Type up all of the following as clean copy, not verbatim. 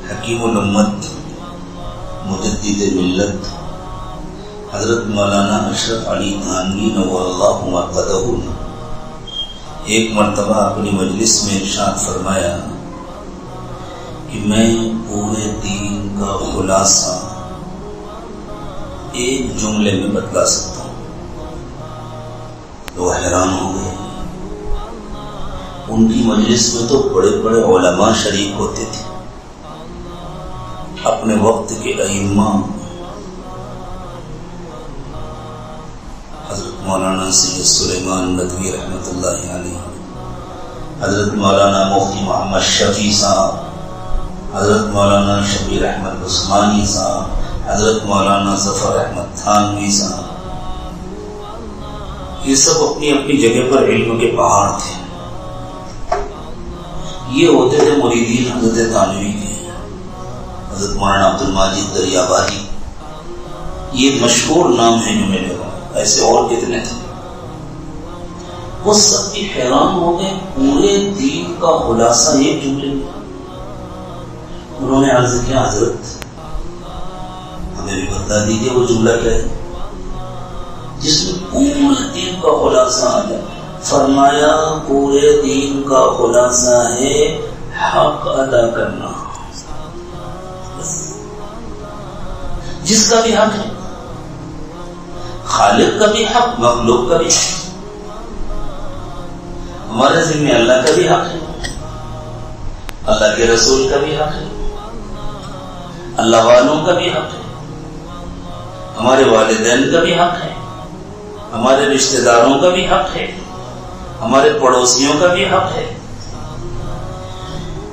حکیم الامت مجدد ملت حضرت مولانا اشرف علی تھانوی نور اللہ مرقدہ نے ایک مرتبہ اپنی مجلس میں ارشاد فرمایا کہ میں پورے دین کا خلاصہ ایک جملے میں بتلا سکتا ہوں۔ لوگ حیران ہو گئے۔ ان کی مجلس میں تو بڑے بڑے علماء شریک ہوتے تھے، اپنے وقت کے ائمہ حضرت مولانا سید سلیمان ندوی رحمۃ اللہ علیہ، حضرت مولانا مفتی محمد شفیع صاحب، حضرت مولانا شبیر احمد عثمانی صاحب، حضرت مولانا ظفر احمد تھانوی صاحب، یہ سب اپنی اپنی جگہ پر علم کے پہاڑ تھے۔ یہ ہوتے تھے مریدین حضرت تھانوی کے، حضرت مولانا عبد الماجد دریابادی، یہ مشہور نام ہے جو میں لے رہا ہوں، ایسے اور کتنے تھے۔ وہ سب بھی حیران ہو گئے، پورے دین کا خلاصہ ایک جملے میں۔ انہوں نے عرض کیا، حضرت ہمیں بھی بتا دیجیے وہ جملہ کیا ہے جس میں پورے دین کا خلاصہ آ جائے۔ فرمایا پورے دین کا خلاصہ ہے حق ادا کرنا، جس کا بھی حق ہے، خالق کا بھی حق، مخلوق کا بھی حق، ہمارے ذمہ اللہ کا بھی حق ہے، اللہ کے رسول کا بھی حق ہے، اللہ والوں کا بھی حق ہے، ہمارے والدین کا بھی حق ہے، ہمارے رشتہ داروں کا بھی حق ہے، ہمارے پڑوسیوں کا بھی حق ہے،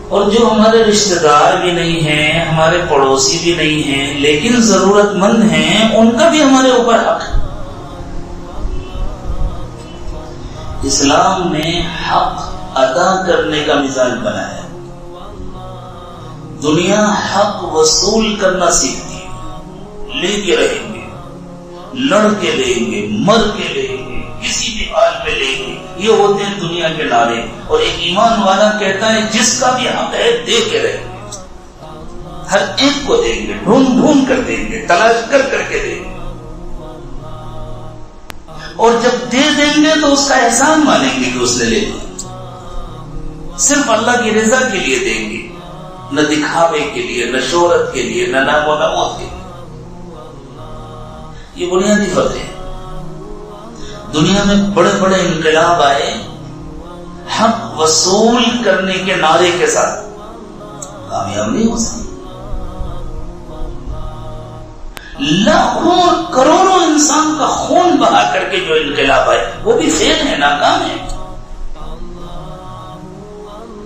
اور جو ہمارے رشتہ دار بھی نہیں ہیں، ہمارے پڑوسی بھی نہیں ہیں لیکن ضرورت مند ہیں، ان کا بھی ہمارے اوپر حق ہے۔ اسلام نے حق ادا کرنے کا مزاج بنایا۔ دنیا حق وصول کرنا سیکھتی ہے، لے کے رہیں گے، لڑ کے لیں گے، مر کے لیں گے، کسی بھی حال میں لیں گے، یہ ہوتے ہیں دنیا کے نعرے۔ اور ایک ایمان والا کہتا ہے جس کا بھی حق ہے دے کے رہیں گے، ہر ایک کو دیں گے، ڈھونڈ ڈھونڈ کر دیں گے، تلاش کر کر کے دیں گے، اور جب دے دیں گے تو اس کا احسان مانیں گے کہ اس نے لے لیا، صرف اللہ کی رضا کے لیے دیں گے، نہ دکھاوے کے لیے، نہ شہرت کے لیے، نہ نام و نمود کے لیے۔ یہ بنیادی فرق ہے۔ دنیا میں بڑے بڑے انقلاب آئے حق وصول کرنے کے نعرے کے ساتھ، کامیاب نہیں ہو سکے۔ لاکھوں اور کروڑوں انسان کا خون بہا کر کے جو انقلاب آئے وہ بھی فیل ہے، ناکام ہے۔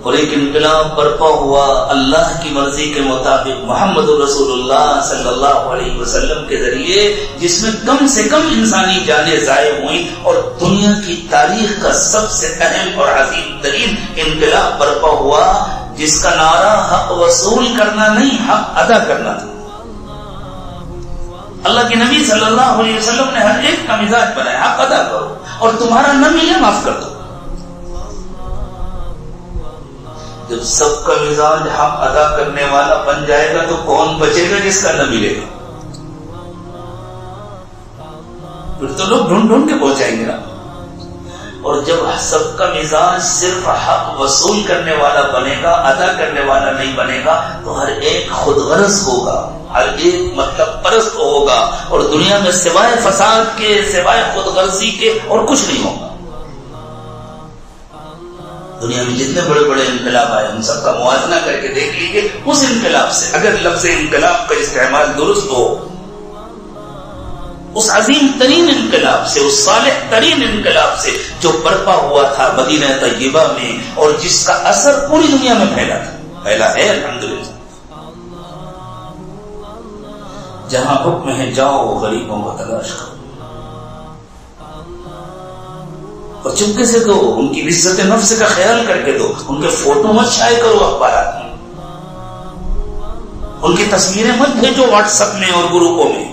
اور ایک انقلاب برپا ہوا اللہ کی مرضی کے مطابق محمد رسول اللہ صلی اللہ علیہ وسلم کے ذریعے، جس میں کم سے کم انسانی جانیں ضائع ہوئیں، اور دنیا کی تاریخ کا سب سے اہم اور عظیم ترین انقلاب برپا ہوا جس کا نعرہ حق وصول کرنا نہیں، حق ادا کرنا تھا۔ اللہ کے نبی صلی اللہ علیہ وسلم نے ہر ایک کا مزاج بنایا، حق ادا کرو، اور تمہارا نہ ملے معاف کر دو۔ جب سب کا مزاج حق ادا کرنے والا بن جائے گا تو کون بچے گا جس کا نہ ملے گا؟ پھر تو لوگ ڈھونڈ ڈھونڈ کے پہنچائیں گے نا۔ اور جب سب کا مزاج صرف حق وصول کرنے والا بنے گا، ادا کرنے والا نہیں بنے گا، تو ہر ایک خود غرض ہوگا، ہر ایک مطلب پرست ہوگا، اور دنیا میں سوائے فساد کے، سوائے خود غرضی کے اور کچھ نہیں ہوگا۔ دنیا میں جتنے بڑے بڑے انقلاب آئے ان سب کا موازنہ کر کے دیکھ لیجیے، اس انقلاب سے اگر لفظ انقلاب کا استعمال درست ہو، اس عظیم ترین انقلاب سے، اس صالح ترین انقلاب سے جو برپا ہوا تھا مدینہ طیبہ میں، اور جس کا اثر پوری دنیا میں پھیلا ہے الحمدللہ۔ جہاں حکم ہے جاؤ غریبوں کو تلاش کرو، اور چپکے سے دو، ان کی عزت نفس کا خیال کر کے دو، ان کے فوٹو مت شائع کرو اخبارات میں، ان کی تصویریں مت بھیجو واٹس ایپ میں اور گروپوں میں،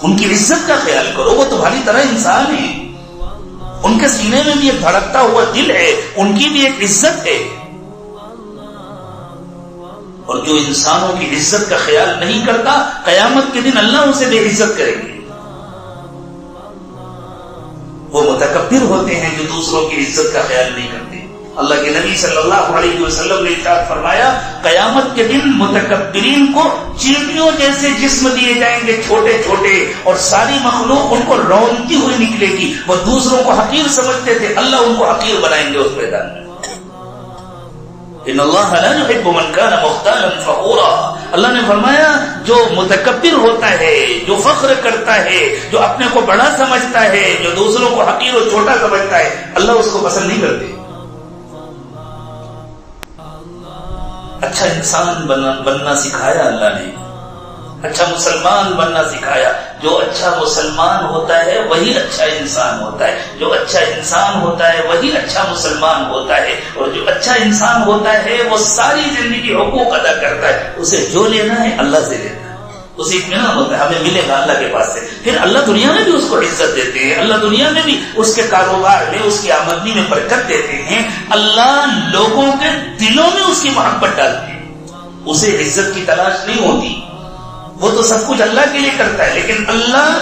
ان کی عزت کا خیال کرو، وہ تمہاری طرح انسان ہیں، ان کے سینے میں بھی ایک دھڑکتا ہوا دل ہے، ان کی بھی ایک عزت ہے. اور جو انسانوں کی عزت کا خیال نہیں کرتا، قیامت کے دن اللہ اسے بے عزت کریں گے. وہ متکبر ہوتے ہیں جو دوسروں کی عزت کا خیال نہیں کرتے. اللہ کے نبی صلی اللہ علیہ وسلم نے ارشاد فرمایا، قیامت کے دن متکبرین کو چیونٹیوں جیسے جسم دیے جائیں گے، چھوٹے چھوٹے، اور ساری مخلوق ان کو رونتی ہوئی نکلے گی. وہ دوسروں کو حقیر سمجھتے تھے، اللہ ان کو حقیر بنائیں گے اس میدان میں. ان اللہ لا يحب من كان مختالا فخورا. اللہ نے فرمایا جو متکبر ہوتا ہے، جو فخر کرتا ہے، جو اپنے کو بڑا سمجھتا ہے، جو دوسروں کو حقیر و چھوٹا سمجھتا ہے، اللہ اس کو پسند نہیں کرتے. اچھا انسان بننا سکھایا اللہ نے، اچھا مسلمان بننا سکھایا. جو اچھا مسلمان ہوتا ہے وہی اچھا انسان ہوتا ہے، جو اچھا انسان ہوتا ہے وہی اچھا مسلمان ہوتا ہے، اور جو اچھا انسان ہوتا ہے وہ ساری زندگی حقوق ادا کرتا ہے. اسے جو لینا ہے اللہ سے لینا ہے، اسے اطمینان ہوتا ہے ہمیں ملے گا اللہ کے پاس سے. پھر اللہ دنیا میں بھی اس کو عزت دیتے ہیں، اللہ دنیا میں بھی اس کے کاروبار میں، اس کی آمدنی میں برکت دیتے ہیں. اللہ لوگوں کے دلوں میں اس کی محبت ڈالتے ہیں. اسے عزت کی تلاش نہیں ہوتی، وہ تو سب کچھ اللہ کے لیے کرتا ہے، لیکن اللہ